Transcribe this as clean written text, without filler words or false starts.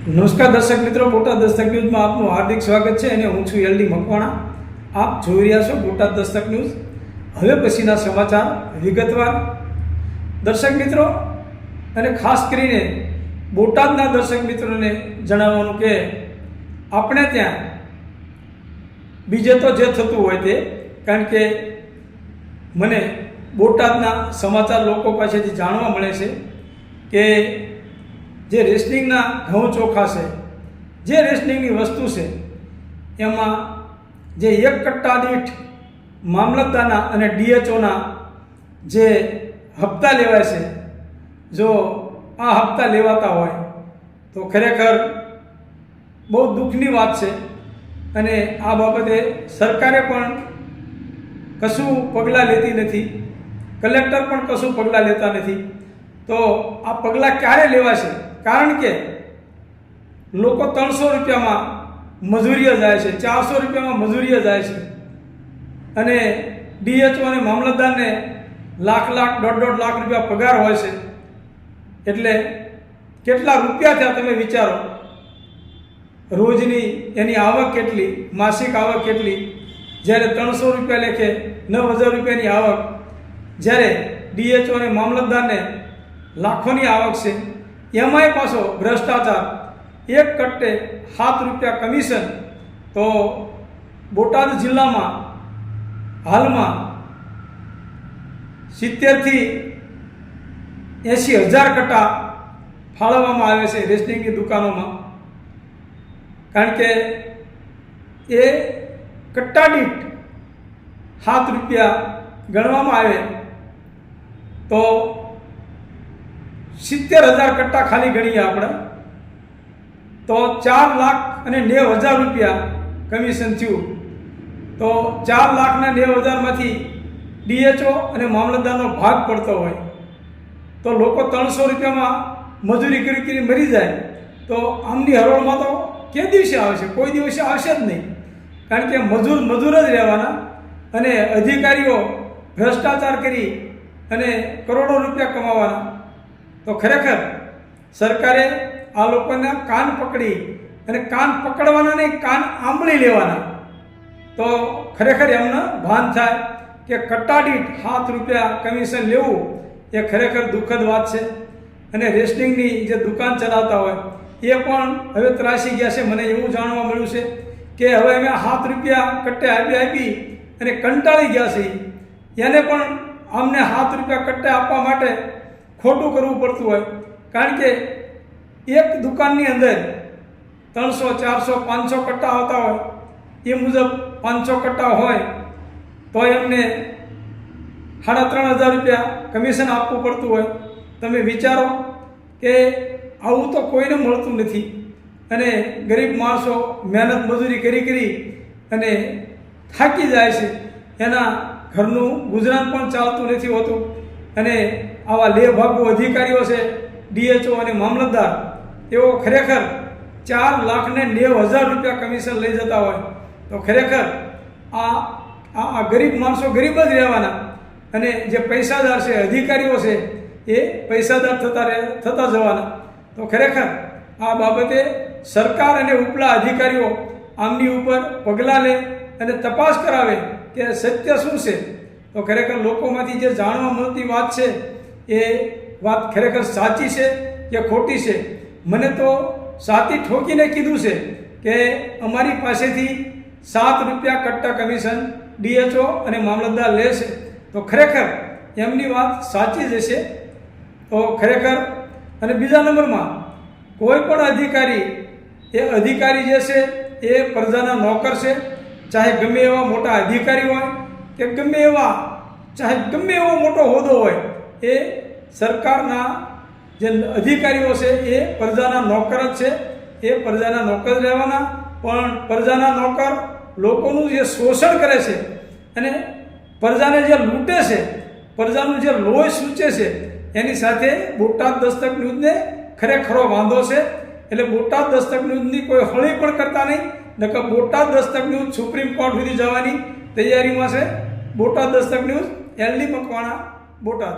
નમસ્કાર દર્શક મિત્રો, બોટાદ દસ્તક ન્યૂઝમાં આપનું હાર્દિક સ્વાગત છે અને હું છું એલડી મકવાણા. આપ જોઈ રહ્યા છો બોટાદ દસ્તક ન્યૂઝ. હવે પછીના સમાચાર વિગતવાર. દર્શક મિત્રો અને ખાસ કરીને બોટાદના દર્શક મિત્રોને જણાવવાનું કે આપણે ત્યાં બીજે તો જે થતું હોય તે, કારણ કે મને બોટાદના સમાચાર લોકો પાસેથી જાણવા મળે છે કે જે રેશનિંગના ઘઉં ચોખા છે, જે રેશનિંગની વસ્તુ છે, એમાં જે એક કટ્ટા દીઠ મામલતદારના અને ડીએચઓના જે હપ્તા લેવાય છે, જો આ હપ્તા લેવાતા હોય તો ખરેખર બહુ દુઃખની વાત છે. અને આ બાબતે સરકારે પણ કશું પગલાં લેતી નથી, કલેક્ટર પણ કશું પગલાં લેતા નથી. તો આ પગલાં ક્યારે લેવાશે? કારણ કે લોકો 300 રૂપિયામાં મજૂરીએ જાય છે, 400 રૂપિયામાં મજૂરીએ જાય છે અને ડીએચઓ અને મામલતદારને લાખ દોઢ લાખ રૂપિયા પગાર હોય છે. એટલે કેટલા રૂપિયા થયા તમે વિચારો. રોજની એની આવક કેટલી, માસિક આવક કેટલી? જ્યારે 300 રૂપિયા લેખે 9000 રૂપિયાની આવક, જ્યારે ડીએચઓ અને મામલતદારને લાખોની આવક છે. એમાંય પાછો ભ્રષ્ટાચાર, એક કટ્ટે 7 રૂપિયા કમિશન. તો બોટાદ જિલ્લામાં હાલમાં 70 થી 80 હજાર કટ્ટા ફાળવવામાં આવે છે રેશનિંગની દુકાનોમાં. કારણ કે એ કટ્ટા દીઠ 7 રૂપિયા ગણવામાં આવે તો 70,000 કટ્ટા ખાલી ગણીએ આપણે તો 4,90,000 રૂપિયા કમિશન થયું. તો 4,90,000માંથી ડીએચઓ અને મામલતદારનો ભાગ પડતો હોય તો લોકો 300 રૂપિયામાં મજૂરી કરી મરી જાય. તો આમની હરોળમાં તો કે દિવસે આવશે? કોઈ દિવસે આવશે જ નહીં. કારણ કે મજૂર જ રહેવાના અને અધિકારીઓ ભ્રષ્ટાચાર કરી અને કરોડો રૂપિયા કમાવાના. તો ખરેખર સરકારે આ લોકોના કાન પકડી અને કાન પકડવાના નહીં, કાન આંબળી લેવાના. તો ખરેખર એમને ભાન થાય કે કટ્ટા દીઠ 7 રૂપિયા કમિશન લેવું એ ખરેખર દુઃખદ વાત છે. અને રેશનિંગની જે દુકાન ચલાવતા હોય એ પણ હવે ત્રાસી ગયા છે. મને એવું જાણવા મળ્યું છે કે હવે અમે 7 રૂપિયા કટ્ટે આપી અને કંટાળી ગયા છે. એને પણ અમને 7 રૂપિયા કટ્ટે આપવા માટે ખોટું કરવું પડતું હોય. કારણ કે એક દુકાનની અંદર 300, 400, 500 કટ્ટા આવતા હોય. એ મુજબ 500 કટ્ટા હોય તો એમને 3,500 રૂપિયા કમિશન આપવું પડતું હોય. તમે વિચારો કે આવું તો કોઈને મળતું નથી. અને ગરીબ માણસો મહેનત મજૂરી કરી અને થાકી જાય છે. એના ઘરનું ગુજરાન પણ ચાલતું નથી હોતું. અને આવા લેભાગુ અધિકારીઓ છે ડીએચઓ અને મામલતદાર, તેઓ ખરેખર 4,90,000 રૂપિયા કમિશન લઈ જતા હોય તો ખરેખર આ ગરીબ માણસો ગરીબ જ રહેવાના. અને જે પૈસાદાર છે, અધિકારીઓ છે, એ પૈસાદાર થતા જવાના. તો ખરેખર આ બાબતે સરકાર અને ઉપલા અધિકારીઓ આમની ઉપર પગલાં લે અને તપાસ કરાવે કે સત્ય શું છે. તો ખરેખર લોકોમાંથી જે જાણવા મળતી વાત છે એ વાત ખરેખર સાચી છે કે ખોટી છે? મને તો સાચી ઠોકીને કીધું છે કે અમારી પાસેથી 7 રૂપિયા કટ્ટા કમિશન ડીએચઓ અને મામલતદાર લે છે. તો ખરેખર એમની વાત સાચી જ હશે. તો ખરેખર અને બીજા નંબરમાં કોઈ પણ અધિકારી જે છે એ પ્રજાના નોકર છે. ચાહે ગમે એવા મોટા અધિકારી હોય કે ગમે એવો મોટો હોદ્દો હોય, એ સરકારના જે અધિકારીઓ છે એ પ્રજાના નોકર જ છે. એ પ્રજાના નોકર રહેવાના. પણ પ્રજાના નોકર લોકોનું જે શોષણ કરે છે અને પ્રજાને જે લૂંટે છે, પ્રજાનું જે લોહી સૂચે છે, એની સાથે બોટાદ દસ્તક ન્યૂઝને ખરેખરો વાંધો છે. એટલે બોટાદ દસ્તક ન્યૂઝની કોઈ હળી પણ કરતા નહીં. નકર Botad Dastak news supreme court સુધી જવાની તૈયારીમાં છે. Botad Dastak news, LD Makwana, Botad.